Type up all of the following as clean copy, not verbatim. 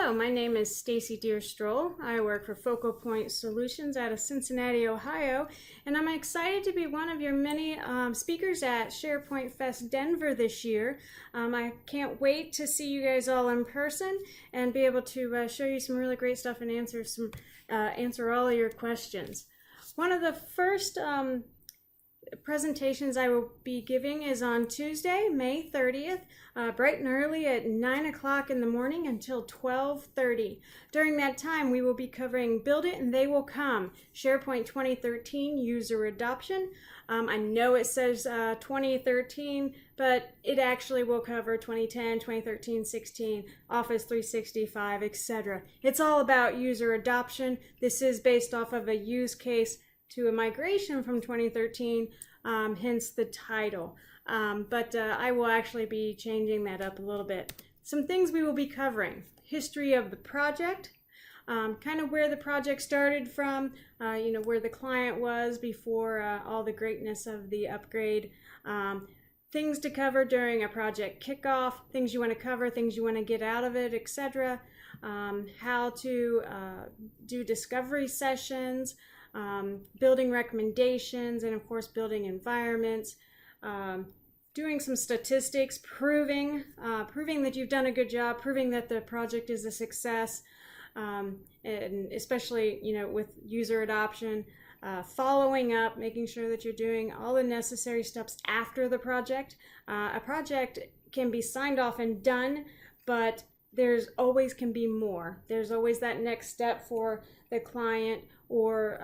Hello, my name is Stacy Deere-Strole. I work for Focal Point Solutions out of Cincinnati, Ohio, and I'm excited to be one of your many speakers at SharePoint Fest Denver this year. I can't wait to see you guys all in person and be able to show you some really great stuff and answer all of your questions. One of the first presentations I will be giving is on Tuesday, May 30th, bright and early at 9 o'clock in the morning until 12:30. During that time, we will be covering Build It and They Will Come, SharePoint 2013 User Adoption. I know it says 2013, but it actually will cover 2010, 2013, 16, Office 365, etc. It's all about user adoption. This is based off of a use case to a migration from 2013, hence the title. But I will actually be changing that up a little bit. Some things we will be covering: history of the project, kind of where the project started from, where the client was before all the greatness of the upgrade, things to cover during a project kickoff, things you want to cover, things you want to get out of it, etc. How to do discovery sessions, building recommendations, and of course building environments, doing some statistics, proving that you've done a good job, proving that the project is a success, and especially with user adoption, following up, making sure that you're doing all the necessary steps after the project. A project can be signed off and done, but there's always can be more. There's always that next step for the client or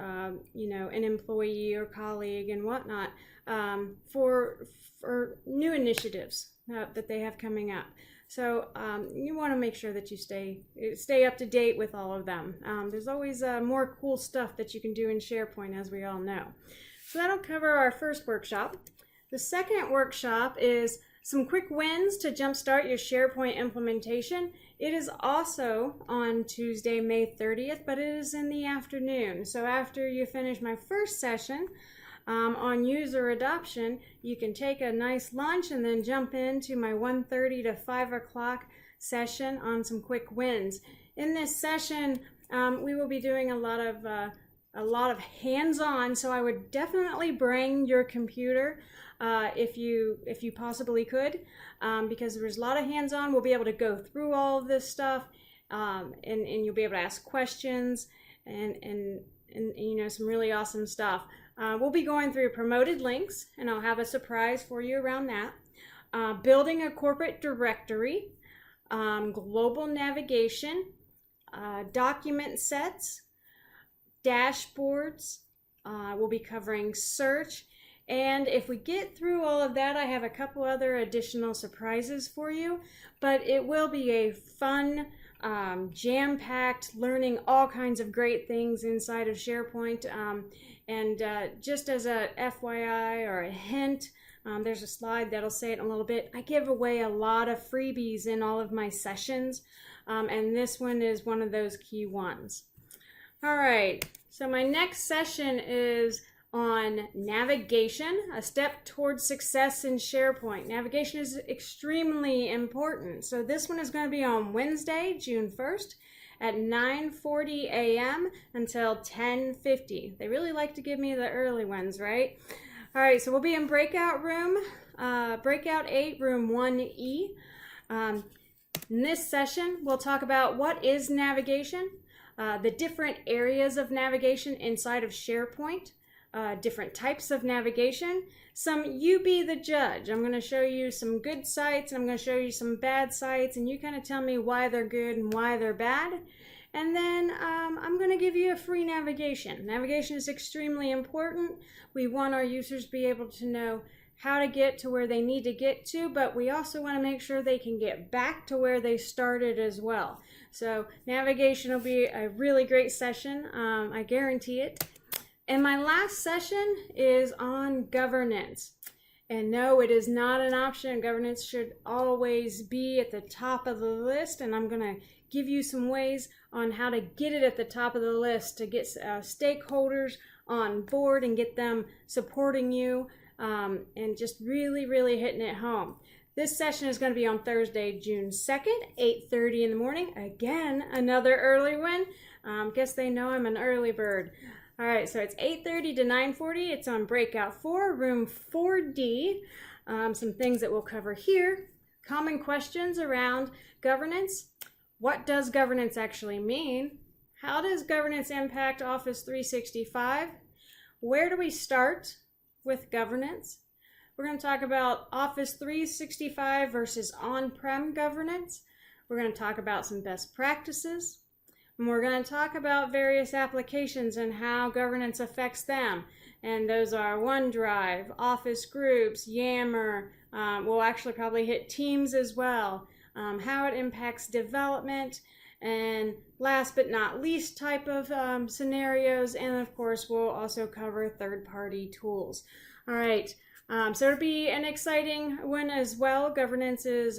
an employee or colleague and whatnot, for new initiatives that they have coming up. So you want to make sure that you stay up to date with all of them. There's always more cool stuff that you can do in SharePoint, as we all know. So that'll cover our first workshop. The second workshop is some quick wins to jumpstart your SharePoint implementation. It is also on Tuesday, May 30th, but it is in the afternoon. So after you finish my first session on user adoption, you can take a nice lunch and then jump into my 1:30 to 5 o'clock session on some quick wins. In this session, we will be doing a lot of hands-on, so I would definitely bring your computer if you possibly could, because there's a lot of hands-on. We'll be able to go through all of this stuff, and you'll be able to ask questions and some really awesome stuff. We'll be going through promoted links, and I'll have a surprise for you around that. Building a corporate directory, global navigation, document sets, dashboards. We'll be covering search, and if we get through all of that, I have a couple other additional surprises for you, but it will be a fun, jam-packed, learning all kinds of great things inside of SharePoint. And just as a FYI or a hint, there's a slide that'll say it in a little bit. I give away a lot of freebies in all of my sessions, and this one is one of those key ones. All right, so my next session is on navigation, a step towards success in SharePoint. Navigation is extremely important. So this one is going to be on Wednesday, June 1st at 9:40 a.m. until 10:50. They really like to give me the early ones, right? All right, so we'll be in Breakout Room, Breakout 8, Room 1E. In this session, we'll talk about what is navigation, the different areas of navigation inside of SharePoint, different types of navigation, some you be the judge. I'm going to show you some good sites, and I'm going to show you some bad sites, and you kind of tell me why they're good and why they're bad. And then I'm going to give you a free navigation. Navigation is extremely important. We want our users to be able to know how to get to where they need to get to, but we also want to make sure they can get back to where they started as well. So navigation will be a really great session. I guarantee it. And my last session is on governance. And no, it is not an option. Governance should always be at the top of the list, and I'm going to give you some ways on how to get it at the top of the list to get stakeholders on board and get them supporting you, and just really hitting it home. This session is going to be on Thursday, June 2nd, 8:30 in the morning. Again, another early one. Guess they know I'm an early bird. All right, so it's 8:30 to 9:40. It's on Breakout 4, room 4D. Some things that we'll cover here. Common questions around governance. What does governance actually mean? How does governance impact Office 365? Where do we start with governance? We're going to talk about Office 365 versus on-prem governance. We're going to talk about some best practices. And we're going to talk about various applications and how governance affects them. And those are OneDrive, Office Groups, Yammer. We'll actually probably hit Teams as well. How it impacts development, and last but not least type of scenarios. And of course, we'll also cover third-party tools. All right. So it'll be an exciting one as well. Governance is,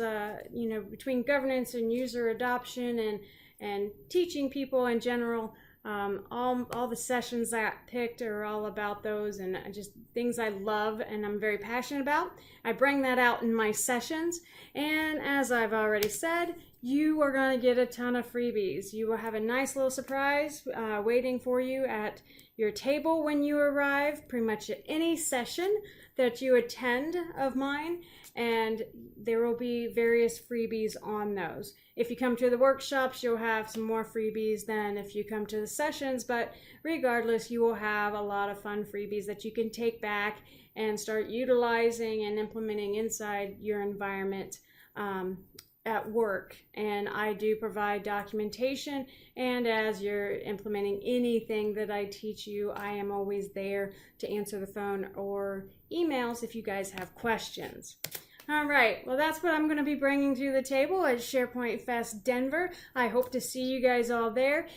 between governance and user adoption and teaching people in general. All the sessions I picked are all about those, and just things I love and I'm very passionate about. I bring that out in my sessions, and as I've already said, you are going to get a ton of freebies. You will have a nice little surprise waiting for you at your table when you arrive, pretty much at any session that you attend of mine, and there will be various freebies on those. If you come to the workshops, you'll have some more freebies than if you come to the sessions, but regardless, you will have a lot of fun freebies that you can take back and start utilizing and implementing inside your environment at work. And I do provide documentation, and as you're implementing anything that I teach you, I am always there to answer the phone or emails if you guys have questions. All right, well, that's what I'm going to be bringing to the table at SharePoint Fest Denver. I hope to see you guys all there.